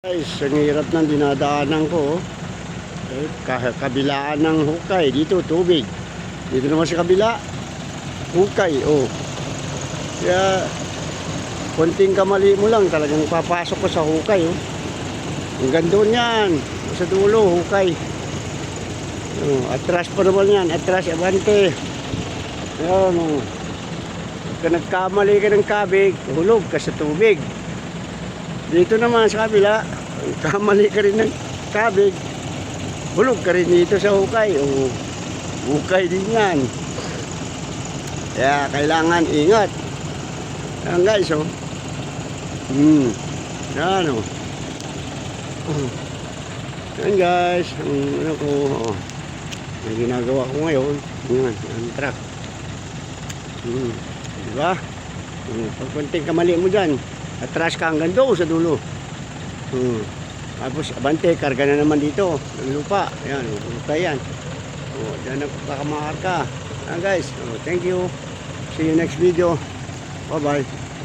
Guys, ang hirap ng dinadaanan ko. Kabilaan ng hukay. Dito, tubig. Dito naman sa kabila, hukay. Kaya, konting kamali mo lang, talagang papasok ko sa hukay. Hanggang doon yan. Sa dulo, hukay. Atras pa naman yan. Atras, abante. Ayan. Pagka nagkamali ka ng kabig, hulog ka sa tubig. Dito naman sa kabila, kamali ka rin ng kabig, hulog ka rin dito sa hukay. Hukay din yan. Kaya kailangan ingat. Ayan guys, Yan Yan guys, ang ginagawa ko ngayon, yan, ang truck. Diba? Pag konting kamali mo dyan, atras ka hanggang doon sa dulo. Tapos abante, karga na naman dito ng lupa. Ayan, lupa yan. Diyan nagkakamakar ka. Guys, thank you. See you next video. Bye bye.